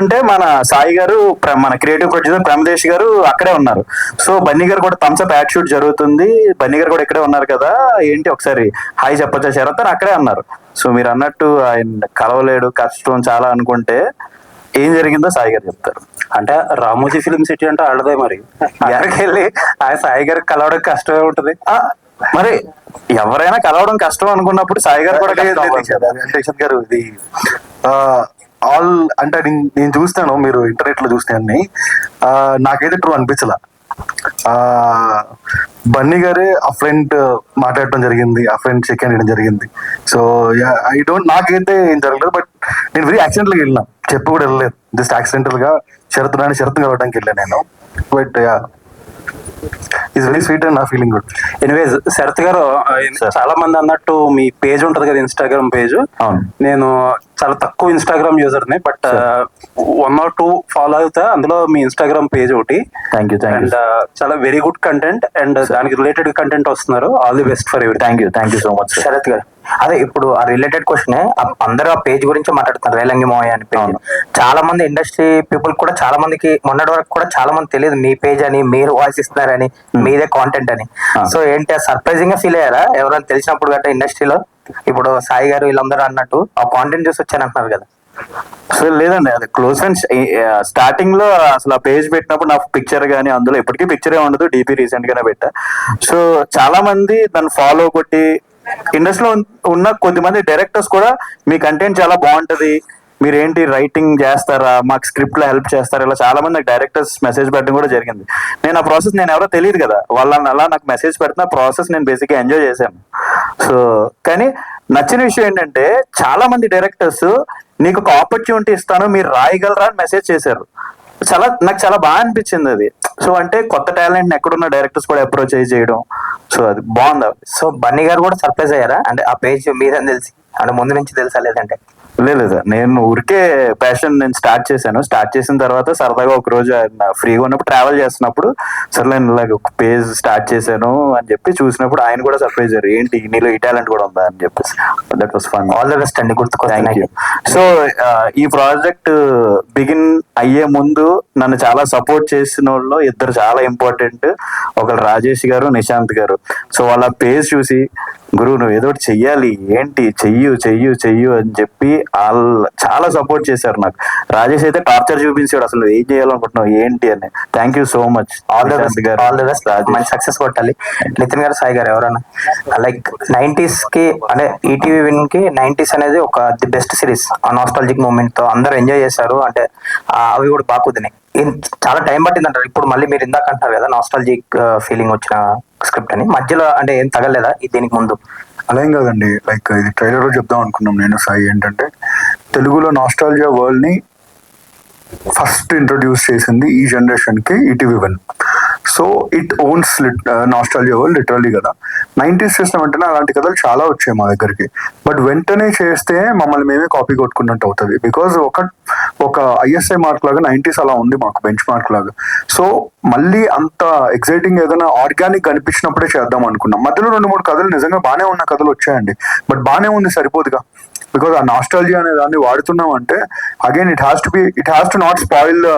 అంటే మన సాయి గారు మన క్రియేటివ్ ప్రొడ్యూసర్ ప్రమదేశ్ గారు అక్కడే ఉన్నారు. సో బన్నీ గారు కూడా థమ్స్అప్ యాడ్ షూట్ జరుగుతుంది, బన్నీ గారు కూడా ఇక్కడే ఉన్నారు కదా, ఏంటి ఒకసారి హాయ్ చెప్పొచ్చా శరత్ అని అక్కడే అన్నారు. సో మీరు అన్నట్టు ఆయన కలవలేడు, కష్టం చాలా అనుకుంటే ఏం జరిగిందో సాయి గారు చెప్తారు. అంటే రామోజీ ఫిలిం సిటీ అంటే ఆడదే మరి, ఎక్కడికి వెళ్ళి ఆ సాయి గారికి కలవడం కష్టమే ఉంటుంది. మరి ఎవరైనా కలవడం కష్టం అనుకున్నప్పుడు సాయి గారు కూడా వెంకటేశ్వర్ గారు ఇది ఆల్ అంటే నేను చూస్తాను, మీరు ఇంటర్నెట్ లో చూస్తాను, నాకైతే ట్రూ అనిపించలా. బన్నీ గారే ఆ ఫ్రెండ్ మాట్లాడటం జరిగింది, ఆ ఫ్రెండ్ చెక్ చేయడం జరిగింది. సో ఐ డోంట్, నాకైతే ఏం జరగలేదు. బట్ నేను వెరీ యాక్సిడెంటల్ గా వెళ్ళినా, చెప్పు కూడా వెళ్ళలేదు, జస్ట్ యాక్సిడెంటల్ గా షరత్ కలవడానికి వెళ్ళాను నేను. But is very sweet and నా ఫీలింగ్ గుడ్. ఎనీవేస్ శరత్ గారు, చాలా మంది అన్నట్టు మీ పేజ్ ఉంటది కదా, ఇన్స్టాగ్రామ్ పేజ్. నేను చాలా తక్కువ ఇన్స్టాగ్రామ్ యూజర్ ని, బట్ 1 or 2 ఫాలో అవుతా. అందులో మీ ఇన్స్టాగ్రామ్ పేజ్ ఒకటి. Thank you. అండ్ చాలా వెరీ గుడ్ కంటెంట్ అండ్ దానికి రిలేటెడ్ కంటెంట్ వస్తున్నారు. ఆల్ ది బెస్ట్ ఫర్ ఎవరి. Thank you so much Sharath గారు. అదే ఇప్పుడు ఆ రిలేటెడ్ క్వశ్చన్, అందరూ ఆ పేజ్ గురించి మాట్లాడుతున్నారు, రేలంగి మోయ అని పేజ్. చాలా మంది ఇండస్ట్రీ పీపుల్ కూడా, చాలా మందికి మొన్నటి వరకు కూడా చాలా మంది తెలియదు మీ పేజ్ అని, మీరు వాయిస్ ఇస్తున్నారని, మీదే కాంటెంట్ అని. సో ఏంటి సర్ప్రైజింగ్ గా ఫీల్ అయ్యారా ఎవరైనా తెలిసినప్పుడు గట్రా ఇండస్ట్రీలో? ఇప్పుడు సాయి గారు వీళ్ళందరూ అన్నట్టు ఆ కాంటెంట్ చూసి వచ్చాను అంటున్నారు కదా. అసలు లేదండి, అది క్లోజ్ ఫ్రెండ్స్ స్టార్టింగ్ లో అసలు ఆ పేజ్ పెట్టినప్పుడు నా పిక్చర్ గానీ, అందులో ఎప్పటికీ పిక్చరే ఉండదు, డీపీ రీసెంట్ గానే పెట్టా. సో చాలా మంది దాన్ని ఫాలో కొట్టి, ఇండస్ట్రీలో ఉన్న కొద్దిమంది డైరెక్టర్స్ కూడా మీ కంటెంట్ చాలా బాగుంటది, మీరేంటి రైటింగ్ చేస్తారా, మాకు స్క్రిప్ట్ లో హెల్ప్ చేస్తారా, ఇలా చాలా మంది డైరెక్టర్స్ మెసేజ్ పెట్టడం కూడా జరిగింది. నేను ఆ ప్రాసెస్ నేను ఎవరో తెలియదు కదా, వాళ్ళని అలా నాకు మెసేజ్ పెడుతున్న ప్రాసెస్ నేను బేసిక్గా ఎంజాయ్ చేశాను. సో కానీ నచ్చిన విషయం ఏంటంటే, చాలా మంది డైరెక్టర్స్ నీకు ఒక ఆపర్చునిటీ ఇస్తాను, మీరు రాయగలరా అని మెసేజ్ చేశారు. నాకు చాలా బాగా అనిపించింది అది. సో అంటే కొత్త టాలెంట్ ఎక్కడున్న డైరెక్టర్స్ కూడా అప్రోచ్ చేయడం, సో అది బాగుంది. సో బన్నీ గారు కూడా సర్ప్రైజ్ అయ్యారా? అంటే ఆ పేజ్ మీదని తెలిసి, అంటే ముందు నుంచి తెలుసా లేదంటే? లేదు, నేను ఊరికే ప్యాషన్ నేను స్టార్ట్ చేసిన తర్వాత సరదాగా ఒక రోజు ఫ్రీగా ఉన్నప్పుడు ట్రావెల్ చేస్తున్నప్పుడు సరే నేను ఇలాగ ఒక పేజ్ స్టార్ట్ చేశాను అని చెప్పి చూసినప్పుడు ఆయన కూడా సర్ప్రైజ్ అయ్యారు, ఏంటి నీలో ఈ టాలెంట్ కూడా ఉందా అని చెప్పేసి. That was fun. All the best అండి, గుర్తుకొస్తాను. సో ఈ ప్రాజెక్ట్ బిగిన్ అయ్యే ముందు నన్ను చాలా సపోర్ట్ చేసిన వాళ్ళు ఇద్దరు చాలా ఇంపార్టెంట్. ఒకరు రాజేష్ గారు, నిశాంత్ గారు. సో వాళ్ళ పేజ్ చూసి, గురువు నువ్వు ఏదో ఒకటి చెయ్యాలి, ఏంటి చెయ్యు అని చెప్పి వాళ్ళు చాలా సపోర్ట్ చేశారు నాకు. రాజేష్ అయితే టార్చర్ చూపించాడు, అసలు ఏం చేయాలనుకుంటున్నావు ఏంటి అని. Thank you so much. All the best, మంచి సక్సెస్ కొట్టాలి. నితిన్ గారు, సాయి గారు, ఎవరైనా లైక్ 90s కి, అంటే ఈటీవీ విన్ కి 90s అనేది ఒక ది బెస్ట్ సిరీస్. ఆ నాస్టాలజిక్ మూమెంట్ తో అందరూ ఎంజాయ్ చేశారు. అంటే అవి కూడా బాగా కుదినాయి. చాలా టైం పట్టింది అంటారు. ఇప్పుడు మళ్ళీ మీరు ఇందాక అంటారు కదా నాస్టాలజిక్ ఫీలింగ్ వచ్చిన స్క్రిప్ట్ అని, మధ్యలో అంటే ఏం తగలేదా దీనికి ముందు? అలా ఏం కాదండి, లైక్ ఇది ట్రైలర్ లో చెప్దాం అనుకున్నాం నేను సాయి. ఏంటంటే తెలుగులో నాస్టాలజియా వరల్డ్ ని ఫస్ట్ ఇంట్రొడ్యూస్ చేసింది ఈ జనరేషన్ కి ETV one. So it owns nostalgia world literally కదా. 90s చేసిన వెంటనే అలాంటి కథలు చాలా వచ్చాయి మా దగ్గరికి. బట్ వెంటనే చేస్తే మమ్మల్ని మేమే కాపీ కొట్టుకున్నట్టు అవుతుంది. బికాజ్ ఒక ఐఎస్ఐ మార్క్ లాగా 90s అలా ఉంది మాకు, బెంచ్ మార్క్ లాగా. సో మళ్ళీ అంత ఎక్సైటింగ్ ఏదైనా ఆర్గానిక్ కనిపించినప్పుడే చేద్దాం అనుకున్నాం. మధ్యలో 2-3 కథలు నిజంగా బాగానే ఉన్న కథలు వచ్చాయండి, బట్ బాగానే ఉంది, సరిపోదుగా. బికాజ్ ఆ నాస్టాలజియా అనే దాన్ని వాడుతున్నాం అంటే again it has to not spoil the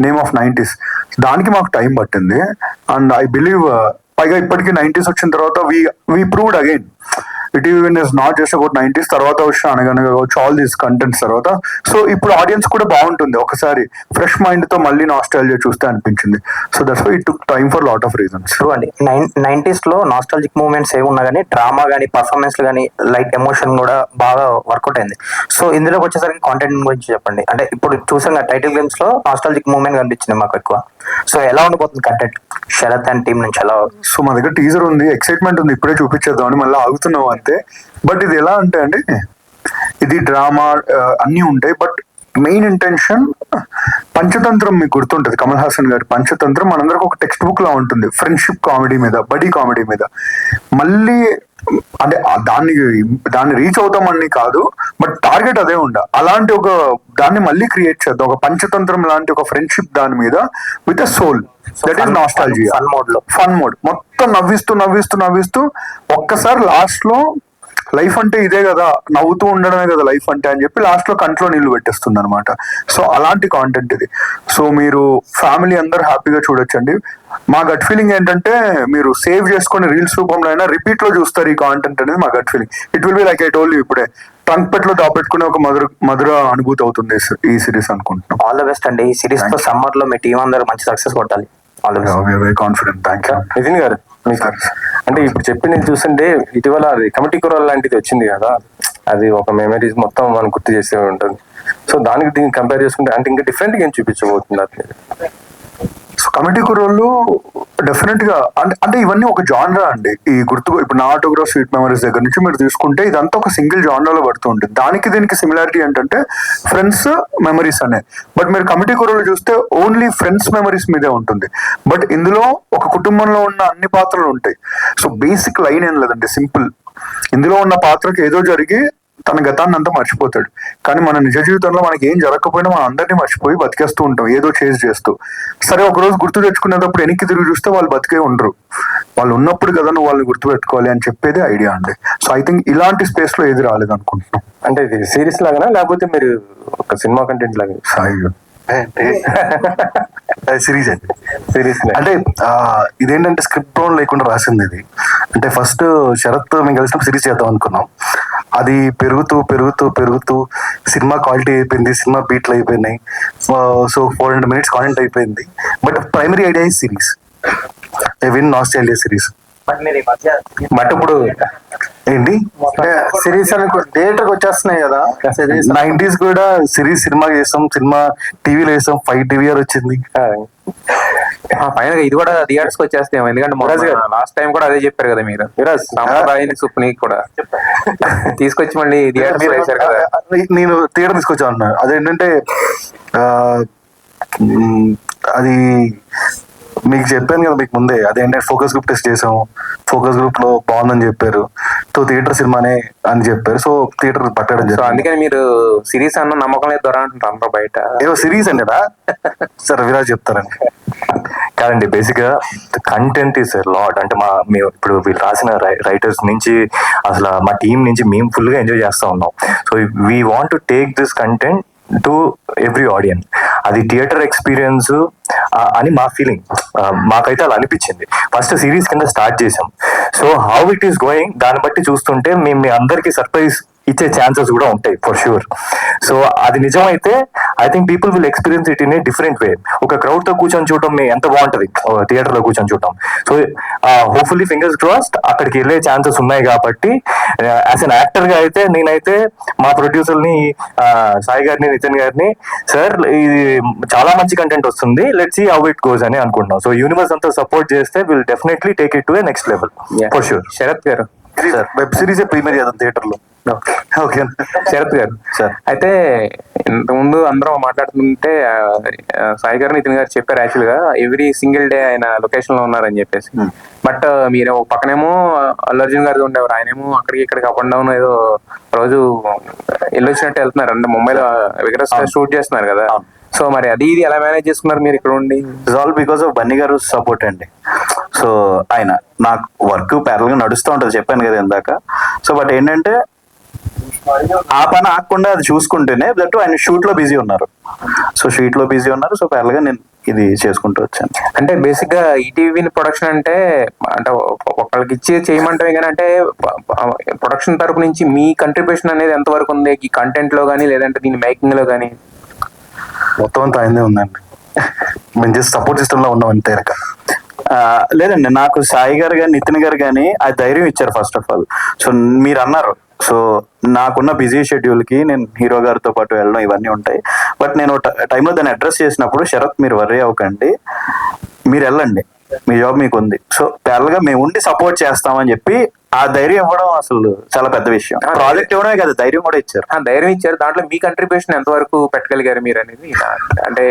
name of 90s. దానికి మాకు టైం పట్టింది. అండ్ ఐ బిలీవ్ పైగా ఇప్పటికీ 90s వచ్చిన తర్వాత we proved again ETV win is not just about 90s. తర్వాత వచ్చిన అనగనగా ఆల్ దీస్ కంటెంట్స్ తర్వాత. సో ఇప్పుడు ఆడియన్స్ కూడా బాగుంటుంది, ఒకసారి ఫ్రెష్ మైండ్ తో మళ్ళీ నాస్టాలజియా చూస్తే అనిపించింది. So that's why it took time for lot of reasons. True అండి. 90s లో నాస్టాలజిక్ మూమెంట్స్ ఏమున్నా కానీ, డ్రామా కానీ, పర్ఫార్మెన్స్ కానీ, లైట్ ఎమోషన్ కూడా బాగా వర్కౌట్ అయింది. సో ఇందులోకి వచ్చేసరికి కాంటెంట్ గురించి చెప్పండి. అంటే ఇప్పుడు చూసాం టైటిల్ గేమ్స్ లో నాస్టాలజిక్ మూమెంట్ కనిపించింది మాకు ఎక్కువ. సో ఎలా ఉండిపోతుంది కంటెంట్ శరత్ అండ్ టీం నుంచి? ఎలా? సో మా దగ్గర టీజర్ ఉంది, ఎక్సైట్మెంట్ ఉంది, ఇప్పుడే చూపించేద్దాం అని మళ్ళీ ఆగుతున్నాం అంతే. బట్ ఇది ఎలా అంటే అండి, ఇది డ్రామా అన్నీ ఉంటాయి. బట్ మెయిన్ ఇంటెన్షన్ పంచతంత్రం మీకు గుర్తుంటది, కమల్ హాసన్ గారి పంచతంత్రం మనందరికి ఒక టెక్స్ట్ బుక్ లా ఉంటుంది, ఫ్రెండ్షిప్ కామెడీ మీద, బడీ కామెడీ మీద. మళ్ళీ అంటే దాన్ని రీచ్ అవుతామని కాదు, బట్ టార్గెట్ అదే అలాంటి ఒక దాన్ని మళ్ళీ క్రియేట్ చేద్దాం, ఒక పంచతంత్రం లాంటి ఒక ఫ్రెండ్షిప్ దాని మీద with a soul. That is nostalgia. Fun mode మొత్తం నవ్విస్తూ ఒక్కసారి లాస్ట్ లో లైఫ్ అంటే ఇదే కదా, నవ్వుతూ ఉండడమే కదా లైఫ్ అంటే అని చెప్పి లాస్ట్ లో కంట్లో నీళ్లు పెట్టేస్తుంది అనమాట. సో అలాంటి కాంటెంట్ ఇది. సో మీరు ఫ్యామిలీ అందరు హ్యాపీగా చూడొచ్చండి. మా గట్ ఫీలింగ్ ఏంటంటే మీరు సేవ్ చేసుకొని రీల్స్ రూపంలో అయినా రిపీట్ లో చూస్తారు ఈ కాంటెంట్ అనేది మా gut feeling. It will be like I told you ఇప్పుడే, ట్రంక్ పెట్లో దాపెట్టుకునే ఒక మధుర అనుభూతి అవుతుంది ఈ సిరీస్ అనుకుంటున్నాం. ఆల్ ద బెస్ట్ అండి. ఈ సిరీస్ తో సమ్మర్ లో మీ టీం అందరూ మంచి సక్సెస్ కొట్టాలి. All the best. Very confident. Thank you. Nithin గారు, మీకు అంటే ఇప్పుడు చెప్పి నేను చూస్తుంటే ఇటీవల అది కమిటీ కుర్రాలు లాంటిది వచ్చింది కదా, అది ఒక మెమరీస్ మొత్తం మనం గుర్తు చేసే ఉంటుంది. సో దానికి దీనికి కంపేర్ చేసుకుంటే అంటే ఇంకా డిఫరెంట్ గా ఏం చూపించబోతుంది అది? సో కమిటీ కుర్రోళ్ళు డెఫినెట్ గా అంటే ఇవన్నీ ఒక జానరా అండి. ఈ ఇప్పుడు నా ఆటోగ్రాఫ్ స్వీట్ మెమరీస్ దగ్గర నుంచి మీరు తీసుకుంటే ఇదంతా ఒక సింగిల్ జానరాలో పడుతూ ఉంటుంది. దానికి దీనికి సిమిలారిటీ ఏంటంటే ఫ్రెండ్స్ మెమరీస్ అనే. బట్ మీరు కమిటీ కుర్రోళ్ళు చూస్తే ఓన్లీ ఫ్రెండ్స్ మెమరీస్ మీదే ఉంటుంది. బట్ ఇందులో ఒక కుటుంబంలో ఉన్న అన్ని పాత్రలు ఉంటాయి. సో బేసిక్ లైన్ ఏం లేదండి, సింపుల్. ఇందులో ఉన్న పాత్రకి ఏదో జరిగి తన గతాన్ని అంతా మర్చిపోతాడు. కానీ మన నిజ జీవితంలో మనకి ఏం జరగకపోయినా మనం అందరినీ మర్చిపోయి బతికేస్తూ ఉంటాం ఏదో చేస్తూ. సరే ఒకరోజు గుర్తు తెచ్చుకునేటప్పుడు వెనక్కి తిరిగి చూస్తే వాళ్ళు బతికే ఉండరు. వాళ్ళు ఉన్నప్పుడు కదా నువ్వు వాళ్ళని గుర్తు పెట్టుకోవాలి అని చెప్పేది ఐడియా అండి. సో ఐ థింక్ ఇలాంటి స్పేస్ లో ఏది రాలేదు అనుకుంటున్నాం. అంటే ఇది సిరీస్ లాగానా లేకపోతే మీరు ఒక సినిమా కంటెంట్ లాగా? సిరీస్ అండి. సిరీస్ అంటే ఇదేంటంటే స్క్రిప్ట్ బ్రౌన్ లేకుండా రాసింది ఇది. అంటే ఫస్ట్ శరత్ మేము కలిసినప్పుడు సిరీస్ చేద్దాం అనుకున్నాం. అది పెరుగుతూ పెరుగుతూ పెరుగుతూ సినిమా క్వాలిటీ అయిపోయింది, సినిమా బీట్లు అయిపోయినాయి. సో 400 minutes కాంటెంట్ అయిపోయింది. బట్ ప్రైమరీ ఐడియా ఈ series, win Australia series. But ఇప్పుడు ఏంటి సిరీస్ అని థియేటర్కి వచ్చేస్తున్నాయి కదా. 90s కూడా సిరీస్ సినిమా చేస్తాం, సినిమా టీవీలో వేస్తాం. 5 TVR వచ్చింది. ఫైనల్ ఇది కూడా థియేటర్స్ కి వచ్చేస్తాం. ఎందుకంటే లాస్ట్ టైం కూడా అదే చెప్పారు కదా మీరు, సాంప్రదాయాన్ని సుప్ని కూడా తీసుకొచ్చి మళ్ళీ థియేటర్స్ వేశారు కదా. నేను థియేటర్ తీసుకొచ్చాను అన్నా. అదేంటంటే అది మీకు చెప్పాను కదా మీకు ముందే, అదేంటంటే ఫోకస్ గ్రూప్ టెస్ట్ చేసాము. ఫోకస్ గ్రూప్ లో బాగుందని చెప్పారు. సో థియేటర్ సినిమానే అని చెప్పారు. సో థియేటర్ పట్టడం సో అందుకని మీరు సిరీస్ అన్న నమ్మకం లేదు దొరా అంటారు అందరూ బయట. ఏదో సిరీస్ అండి సార్ విరాజ్ చెప్తారండి. కాదండి, బేసిక్ గా కంటెంట్ ఈస్ లాట్. అంటే మేము ఇప్పుడు వీళ్ళు రాసిన రైటర్స్ నుంచి అసలు మా టీం నుంచి మేము ఫుల్ గా ఎంజాయ్ చేస్తా ఉన్నాం. So we want to take this content to every audience. అది థియేటర్ ఎక్స్పీరియన్స్ అని మా ఫీలింగ్. మాకైతే అలా అనిపించింది. ఫస్ట్ సిరీస్ కింద స్టార్ట్ చేసాం. So how it is going దాన్ని బట్టి చూస్తుంటే మేము మీ అందరికీ సర్ప్రైజ్ ఇచ్చే ఛాన్సెస్ కూడా ఉంటాయి ఫర్ షూర్. సో అది నిజమైతే I think people will experience it in a different way. ఒక క్రౌడ్ తో కూర్చొని చూడటం ఎంత బాగుంటది థియేటర్ లో కూర్చొని చూడటం. సో హోప్ఫుల్లీ ఫింగర్స్ క్రాస్డ్ అక్కడికి వెళ్ళే ఛాన్సెస్ ఉన్నాయి. కాబట్టి యాజ్ అన్ యాక్టర్ గా అయితే నేనైతే మా ప్రొడ్యూసర్ని సాయి గారిని నితిన్ గారిని, సార్ ఇది చాలా మంచి కంటెంట్ వస్తుంది, let's see how it goes అని అనుకుంటున్నాం. సో యూనివర్స్ అంతా సపోర్ట్ చేస్తే will definitely take it to a next level for sure. Sharath గారు, వెబ్ సిరీస్ ప్రీమియర్ చేద్దాం థియేటర్ లో. ఓకే శరత్ గారు సార్, అయితే ఇంతకుముందు అందరం మాట్లాడుతుంటే సాయి గారు నితిన్ గారు చెప్పారు యాక్చువల్ గా ఎవ్రీ సింగిల్ డే ఆయన లొకేషన్ లో ఉన్నారని చెప్పేసి. బట్ మీరు ఒక పక్కనేమో అల్లు అర్జున్ గారు ఉండేవారు, ఆయనేమో అక్కడికి ఇక్కడికి అప్ అండ్ డౌన్ ఏదో రోజు వెళ్ళొచ్చినట్టు వెళ్తున్నారు. అంటే ముంబైలో విగ్రహ షూట్ చేస్తున్నారు కదా. సో మరి అది ఇది ఎలా మేనేజ్ చేసుకున్నారు మీరు ఇక్కడ ఉండి? It's all because of Bunny గారు సపోర్ట్ అండి. సో ఆయన నాకు వర్క్ ప్యారల్ గా నడుస్తూ ఉంటుంది చెప్పాను కదా ఇందాక. సో బట్ ఏంటంటే ఆ పని ఆగకుండా అది చూసుకుంటేనే దట్ ఆయన షూట్ లో బిజీ ఉన్నారు. సో షూట్ లో బిజీ ఉన్నారు. సో ప్యారల్ గా నేను ఇది చేసుకుంటూ వచ్చాను. అంటే బేసిక్ గా ఈటీవీ ప్రొడక్షన్ అంటే ఒకళ్ళకి ఇచ్చి చేయమంటే కానీ అంటే ప్రొడక్షన్ తరపు నుంచి మీ కంట్రిబ్యూషన్ అనేది ఎంత వరకు ఉంది ఈ కంటెంట్ లో కానీ లేదంటే దీని మేకింగ్ లో కానీ? మొత్తం అంతా అయిందే ఉందండి. మేము జస్ట్ సపోర్ట్ సిస్టమ్ లో ఉన్నాం అంతే. లేదండి, నాకు సాయి గారు కానీ నితిన్ గారు కానీ ఆ ధైర్యం ఇచ్చారు ఫస్ట్ ఆఫ్ ఆల్. సో మీరు అన్నారు, సో నాకున్న బిజీ షెడ్యూల్ కి నేను హీరో గారితో పాటు వెళ్ళడం ఇవన్నీ ఉంటాయి. బట్ నేను టైంలో దాన్ని అడ్రస్ చేసినప్పుడు శరత్ మీరు వర్రీ అవ్వకండి, మీరు వెళ్ళండి, మీ జాబ్ మీకు ఉంది. సో ప్యారల్గా మేము ఉండి సపోర్ట్ చేస్తామని చెప్పి ఆ ధైర్యం ఇవ్వడం అసలు చాలా పెద్ద విషయం. ప్రాజెక్ట్ ఇవ్వడమే కదా, ధైర్యం కూడా ఇచ్చారు. ధైర్యం ఇచ్చారు. దాంట్లో మీ కంట్రిబ్యూషన్ ఎంత వరకు పెట్టగలిగారు మీరు అనేది, అంటే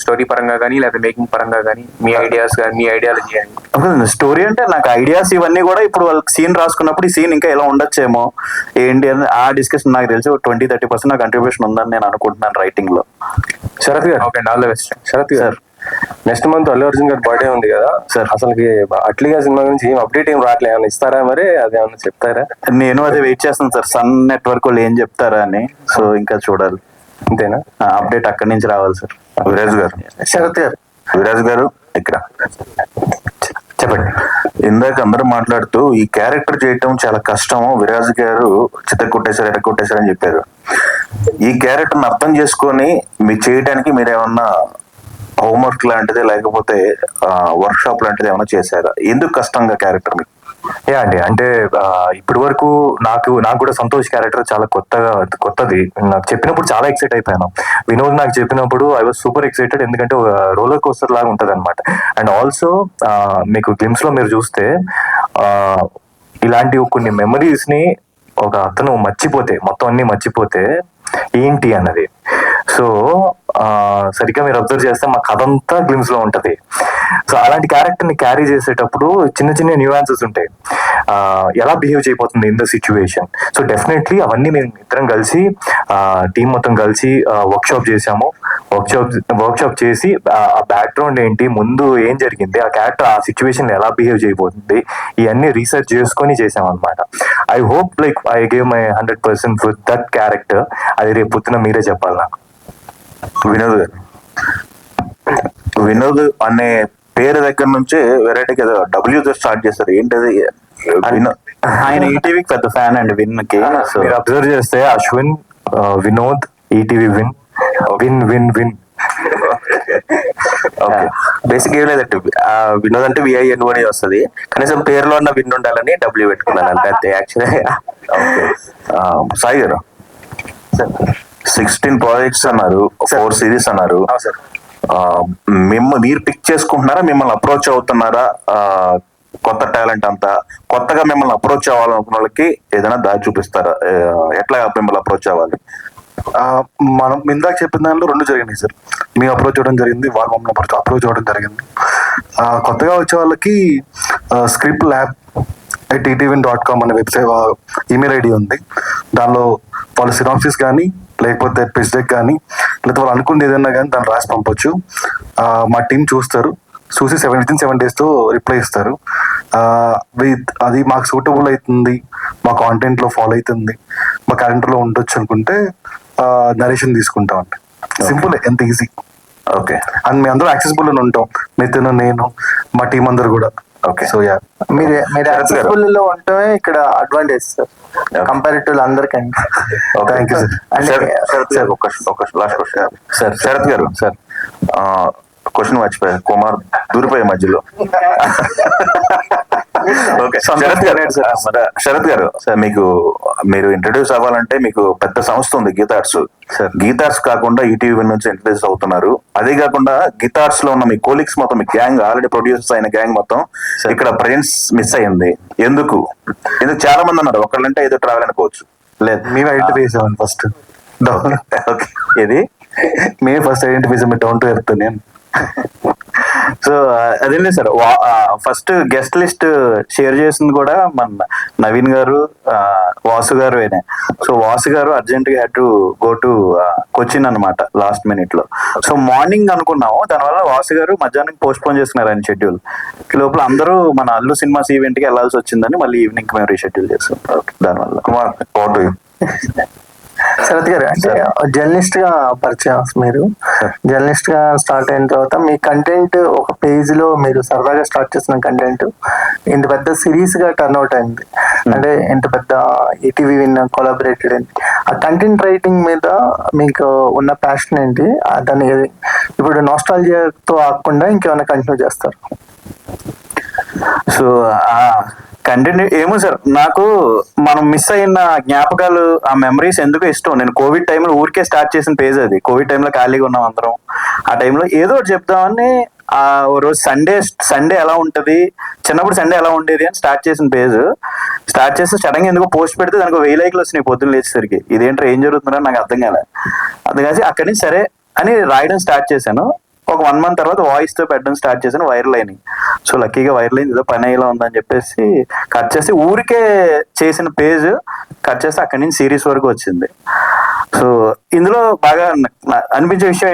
స్టోరీ పరంగా కానీ లేదా మేకింగ్ పరంగా కానీ మీ ఐడియాస్ కానీ మీ ఐడియాలజీ అని? స్టోరీ అంటే నాకు ఐడియాస్ ఇవన్నీ కూడా ఇప్పుడు వాళ్ళకి సీన్ రాసుకున్నప్పుడు ఈ సీన్ ఇంకా ఎలా ఉండొచ్చేమో ఏంటి అని ఆ డిస్కషన్ నాకు తెలిసి 20-30% నా కంట్రిబ్యూషన్ ఉందని నేను అనుకుంటున్నాను రైటింగ్ లో. శరత్ గారు, okay, all the best. Sharath గారు, నెక్స్ట్ మంత్ అల్లు అర్జున్ గారి బర్త్డే ఉంది కదా సార్, అసలుకి అట్లీగా సినిమా గురించి ఏం అప్డేట్ ఏం రావట్లేదు, ఏమైనా ఇస్తారా మరి, అదేమన్నా చెప్తారా? నేను అదే వెయిట్ చేస్తాను సార్, సన్ నెట్వర్క్ వాళ్ళు ఏం చెప్తారా అని. సో ఇంకా చూడాలి, అంతేనా? అప్డేట్ అక్కడి నుంచి రావాలి సార్. విరాజ్ గారు, శరత్ గారు, విరాజ్ గారు ఇక్కడ చెప్పండి. ఇందాక అందరూ మాట్లాడుతూ ఈ క్యారెక్టర్ చేయటం చాలా కష్టం, విరాజ్ గారు చిత్త కొట్టేశారు ఎర కొట్టేశారు అని చెప్పారు. ఈ క్యారెక్టర్ని అర్థం చేసుకొని మీరు చేయడానికి మీరు ఏమన్నా హోంవర్క్ లాంటిది లేకపోతే వర్క్ షాప్ లాంటిది ఏమైనా చేశారా? ఎందుకు కష్టంగా క్యారెక్టర్ మీకు? యా అండి, అంటే ఇప్పటి వరకు నాకు కూడా సంతోష్ క్యారెక్టర్ చాలా కొత్తది. నాకు చెప్పినప్పుడు చాలా ఎక్సైట్ అయిపోయాను. వినోద్ నాకు చెప్పినప్పుడు ఐ వాజ్ సూపర్ ఎక్సైటెడ్, ఎందుకంటే ఒక రోలర్ కోస్టర్ లాగా ఉంటది అనమాట. అండ్ ఆల్సో మీకు గ్లిమ్స్ లో మీరు చూస్తే ఇలాంటి కొన్ని మెమరీస్ ని ఒక అతను మర్చిపోతే, మొత్తం అన్ని మర్చిపోతే ఏంటి అన్నది. సో సరిగ్గా మీరు అబ్జర్వ్ చేస్తే మా కథ అంతా గ్లిమ్స్ లో ఉంటది. సో అలాంటి క్యారెక్టర్ ని క్యారీ చేసేటప్పుడు చిన్న చిన్న న్యూయాన్సెస్ ఉంటాయి, ఎలా బిహేవ్ చేయబోతుంది in the situation. So definitely అవన్నీ మేము ఇద్దరం కలిసి టీం మొత్తం కలిసి వర్క్ షాప్ చేసాము. వర్క్ షాప్ చేసి ఆ బ్యాక్గ్రౌండ్ ఏంటి, ముందు ఏం జరిగింది, ఆ క్యారెక్టర్ ఆ సిచ్యువేషన్ ఎలా బిహేవ్ చేయబోతుంది, ఇవన్నీ రీసెర్చ్ చేసుకొని చేసాం అనమాట. I hope like I gave my 100% for that character. అది రేపు పొద్దున మీరే చెప్పాలి నాకు. వినోద్ గారు, వినోద్ అనే పేరు దగ్గర నుంచే వెరైటీగా డబ్ల్యూతో స్టార్ట్ చేస్తారు, ఏంటది? ఆయన ఈటీవీకి పెద్ద ఫ్యాన్ అండి, విన్ కి. సో మీరు అబ్జర్వ్ చేస్తే Ashwin, Vinod, ETV win, win win win. Basic ఏం లేదంటే వినోద్ అంటే విఐఎన్ అని వస్తుంది, కనీసం పేరులో ఉన్న విన్ ఉండాలని డబ్ల్యూ పెట్టుకున్నాను అంతే యాక్చువల్గా. సాయి గారు, 16 ప్రాజెక్ట్స్ అన్నారు, 4 సిరీస్ అన్నారు. మీరు పిక్ చేసుకుంటున్నారా, మిమ్మల్ని అప్రోచ్ అవుతున్నారా? కొత్త టాలెంట్ అంతా కొత్తగా మిమ్మల్ని అప్రోచ్ అవ్వాలనుకున్న వాళ్ళకి ఏదైనా దారి చూపిస్తారా? ఎట్లా మిమ్మల్ని అప్రోచ్ అవ్వాలి? మనం ఇందాక చెప్పిన దానిలో 2 జరిగినాయి సార్. మేము అప్రోచ్ అవ్వడం జరిగింది, వాళ్ళు మమ్మల్ని అప్రోచ్ అవ్వడం జరిగింది. కొత్తగా వచ్చే వాళ్ళకి స్క్రిప్ట్ ల్యాబ్ @etvin.com అనే వెబ్సైట్ ఈమెయిల్ ఐడి ఉంది. దానిలో వాళ్ళ సినాప్సిస్ కానీ లేకపోతే పిచ్ డెక్ కానీ లేకపోతే వాళ్ళు అనుకుంది ఏదైనా కానీ దాన్ని రాసి పంపొచ్చు. మా టీం చూస్తారు, చూసి 7 days రిప్లై ఇస్తారు. అది మాకు సూటబుల్ అవుతుంది, మా కాంటెంట్లో ఫాలో అవుతుంది, మా క్యారెక్టర్లో ఉండొచ్చు అనుకుంటే నరేషన్ తీసుకుంటామండి. సింపుల్, ఎంత ఈజీ. ఓకే, అండ్ మేము అందరూ యాక్సెసిబుల్ అని ఉంటాం, నితిన్, నేను, మా టీం అందరు కూడా. ఓకే, సో యా, మీరు యాక్సెసిబుల్ లో ఉండటమే ఇక్కడ అడ్వాంటేజ్ సార్, కంపారిటివ్ అందరికండి. Thank you sir. Sarath garu, ఒక లాస్ట్ క్వశ్చన్ సార్. శరత్ గారు సార్, క్వశ్చన్ మర్చిపోయా, కుమార్ దూరిపోయే మధ్యలో. ఓకే, శరత్ గారు మీకు మీరు ఇంట్రడ్యూస్ అవ్వాలంటే మీకు పెద్ద సంస్థ ఉంది, గీతార్ట్స్. గీతార్ట్స్ కాకుండా ఈటీవీ నుంచి ఇంట్రడ్యూస్ అవుతున్నారు. అదే కాకుండా గీతార్ట్స్ లో ఉన్న మీ కోలిక్స్ మొత్తం, మీ గ్యాంగ్ ఆల్రెడీ ప్రొడ్యూసర్స్ అయిన గ్యాంగ్ మొత్తం ఇక్కడ ప్రెజెన్స్ మిస్ అయింది. ఎందుకు చాలా మంది అన్నారు, ఒకళ్ళంటే ఏదో ట్రావెల్ అనుకోవచ్చు. లేదు, మేము ఐడెంటిఫై చేసామండి ఫస్ట్. ఇది మేము ఫస్ట్ ఐడెంటిఫై చేసాము, డౌన్ టు ఎర్త్. నేను సో అదేంటి sir, first guest list share చేసింది కూడా మన నవీన్ గారు, వాసు గారు అయినా. సో వాసు గారు అర్జెంట్ గా had to go to Cochin అనమాట లాస్ట్ మినిట్ లో. సో మార్నింగ్ అనుకున్నాము, దానివల్ల వాసు గారు మధ్యాహ్నం పోస్ట్ పోన్ చేస్తున్నారు ఆయన షెడ్యూల్. లోపల అందరూ మన అల్లు సినిమాస్ ఈవెంట్ కి వెళ్లాల్సి వచ్చిందని మళ్ళీ ఈవినింగ్ మేము రీషెడ్యూల్ చేస్తాం. దానివల్ల కుమార్, శరత్ గారు, అంటే జర్నలిస్ట్ గా పరిచయం. మీరు జర్నలిస్ట్ గా స్టార్ట్ అయిన తర్వాత మీ కంటెంట్ ఒక పేజ్ లో మీరు సరదాగా స్టార్ట్ చేసిన కంటెంట్ ఇంత పెద్ద సిరీస్ గా టర్న్ అవుట్ అయింది. అంటే ఇంత పెద్ద ఈటీవీ విన్ కొలాబరేటెడ్ అయింది. ఆ కంటెంట్ రైటింగ్ మీద మీకు ఉన్న ప్యాషన్ ఏంటి? దాన్ని ఇప్పుడు నాస్టాల్జియాతో ఆగకుండా ఇంకేమైనా కంటిన్యూ చేస్తారు? సో కంటెంట్ ఏమో సార్, నాకు మనం మిస్ అయిన జ్ఞాపకాలు, ఆ మెమరీస్ ఎందుకు ఇష్టం. నేను కోవిడ్ టైంలో ఊరికే స్టార్ట్ చేసిన పేజ్ అది. కోవిడ్ టైంలో ఖాళీగా ఉన్నాం అందరం. ఆ టైంలో ఏదో ఒకటి చెప్దామని ఓ రోజు సండే ఎలా ఉంటది, చిన్నప్పుడు సండే ఎలా ఉండేది అని స్టార్ట్ చేసిన పేజ్. స్టార్ట్ చేస్తే సడన్ గా ఎందుకో పోస్ట్ పెడితే దానికి 1000 లైక్లు వచ్చినాయి పొద్దున్న లేచేసరికి. ఇదేంటో ఏం జరుగుతుందో నాకు అర్థం కాలే. అందుకని అక్కడి నుంచి సరే అని రాయడం స్టార్ట్ చేశాను. ఒక 1 month తర్వాత వాయిస్ తో పెట్టడం స్టార్ట్ చేశాను, వైరల్ అయినాయి. సో లక్కీగా వైరల్ అయింది, ఏదో పని అయ్యేలా ఉందని చెప్పేసి కట్ చేసి ఊరికే చేసిన పేజ్ కట్ చేస్తే అక్కడి నుంచి సిరీస్ వరకు వచ్చింది. సో ఇందులో బాగా అనిపించే విషయం